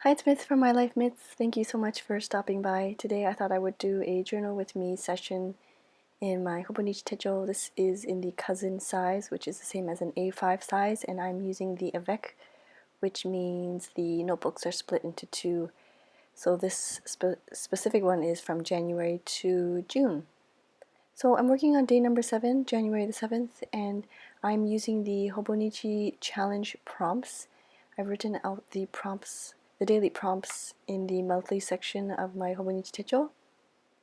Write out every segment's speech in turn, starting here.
Hi, it's Myth from My Life Myths. Thank you so much for stopping by. Today I thought I would do a journal with me session in my Hobonichi Techo. This is in the cousin size, which is the same as an A5 size, and I'm using the Avec, which means the notebooks are split into two. So this specific one is from January to June. So I'm working on day number 7, January the 7th, and I'm using the Hobonichi challenge prompts. I've written out the prompts, the daily prompts, in the monthly section of my Hobonichi Techo,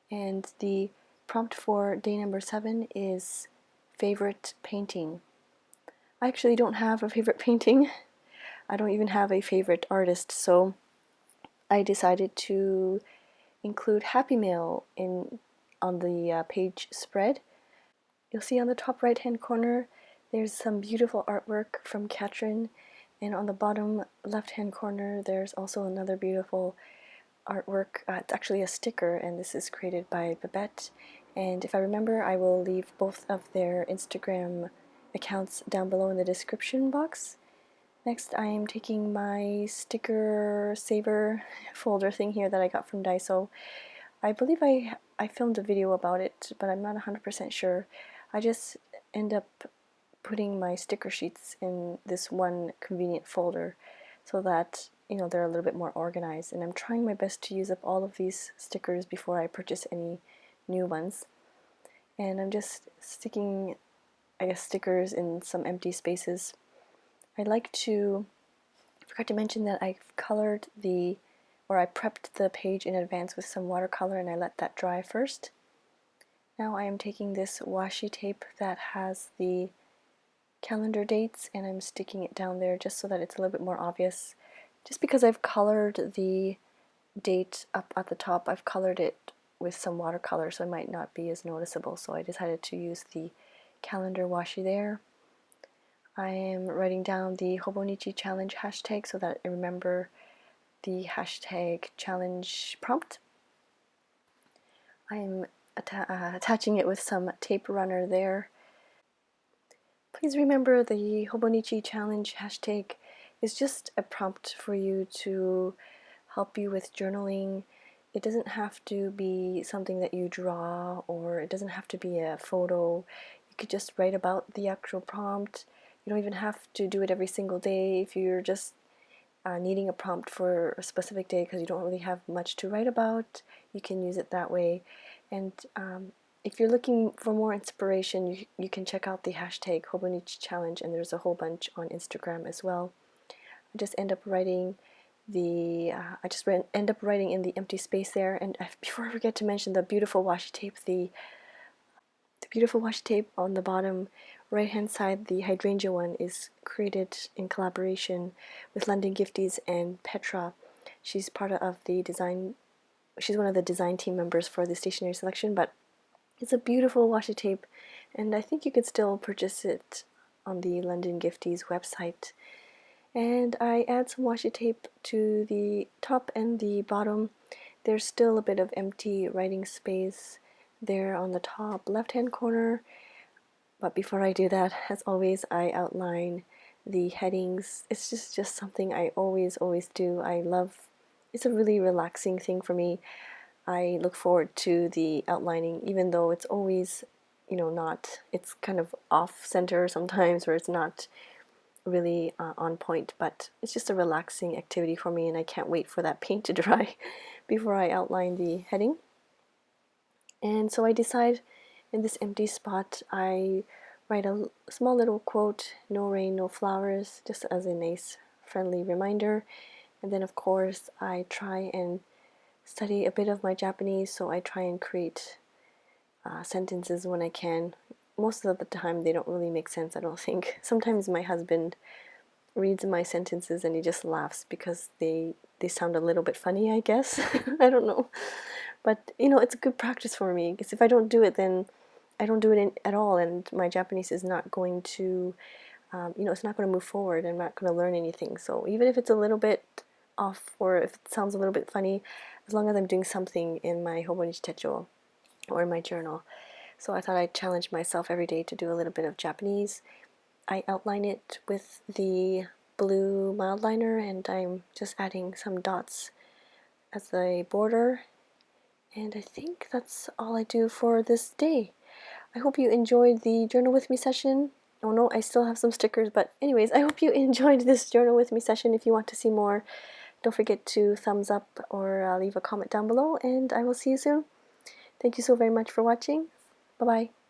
and the prompt for day number 7 is favorite painting. I actually don't have a favorite painting. I don't even have a favorite artist, so I decided to include Happy Mail on the page spread. You'll see on the top right hand corner there's some beautiful artwork from Katrin, and on the bottom left hand corner there's also another beautiful artwork. It's actually a sticker, and this is created by Babette, and if I remember I will leave both of their Instagram accounts down below in the description box. Next, I am taking my sticker saver folder thing here that I got from Daiso. I believe I filmed a video about it, but I'm not 100% sure. I just end up putting my sticker sheets in this one convenient folder so that they're a little bit more organized, and I'm trying my best to use up all of these stickers before I purchase any new ones. And I'm just sticking, I guess, stickers in some empty spaces. I forgot to mention that I prepped the page in advance with some watercolor and I let that dry first. Now I am taking this washi tape that has the calendar dates and I'm sticking it down there just so that it's a little bit more obvious. Just because I've colored the date up at the top, I've colored it with some watercolor so it might not be as noticeable, so I decided to use the calendar washi there. I am writing down the Hobonichi challenge hashtag so that I remember the hashtag challenge prompt. I am attaching it with some tape runner there. Please remember the Hobonichi challenge hashtag is just a prompt for you to help you with journaling. It doesn't have to be something that you draw, or it doesn't have to be a photo. You could just write about the actual prompt. You don't even have to do it every single day. If you're just needing a prompt for a specific day because you don't really have much to write about, you can use it that way. And if you're looking for more inspiration, you can check out the hashtag Hobonichi Challenge, and there's a whole bunch on Instagram as well. I just end up writing end up writing in the empty space there. And before I forget to mention the beautiful washi tape, the beautiful washi tape on the bottom right hand side, the hydrangea one, is created in collaboration with London Gifties and Petra. She's part of the design, she's one of the design team members for the stationery selection, but it's a beautiful washi tape, and I think you could still purchase it on the London Gifties website. And I add some washi tape to the top and the bottom. There's still a bit of empty writing space there on the top left hand corner, but before I do that, as always, I outline the headings. It's just something I always do. It's a really relaxing thing for me. I look forward to the outlining, even though it's always, it's kind of off center sometimes, or it's not really on point, but it's just a relaxing activity for me, and I can't wait for that paint to dry before I outline the heading. And so I decide in this empty spot, I write a small little quote, "No rain, no flowers," just as a nice friendly reminder. And then of course I try and study a bit of my Japanese, so I try and create sentences when I can. Most of the time they don't really make sense, I don't think. Sometimes my husband reads my sentences and he just laughs because they sound a little bit funny, I guess. I don't know. But it's a good practice for me, because if I don't do it, then I don't do it at all, and my Japanese is not going to, it's not going to move forward. I'm not going to learn anything. So even if it's a little bit off, or if it sounds a little bit funny, as long as I'm doing something in my Hobonichi Techo or in my journal. So I thought I'd challenge myself every day to do a little bit of Japanese. I outline it with the blue mild liner, and I'm just adding some dots as a border. And I think that's all I do for this day. I hope you enjoyed the journal with me session. Oh no, I still have some stickers, but anyways, I hope you enjoyed this journal with me session. If you want to see more, don't forget to thumbs up or leave a comment down below, and I will see you soon. Thank you so very much for watching. Bye-bye.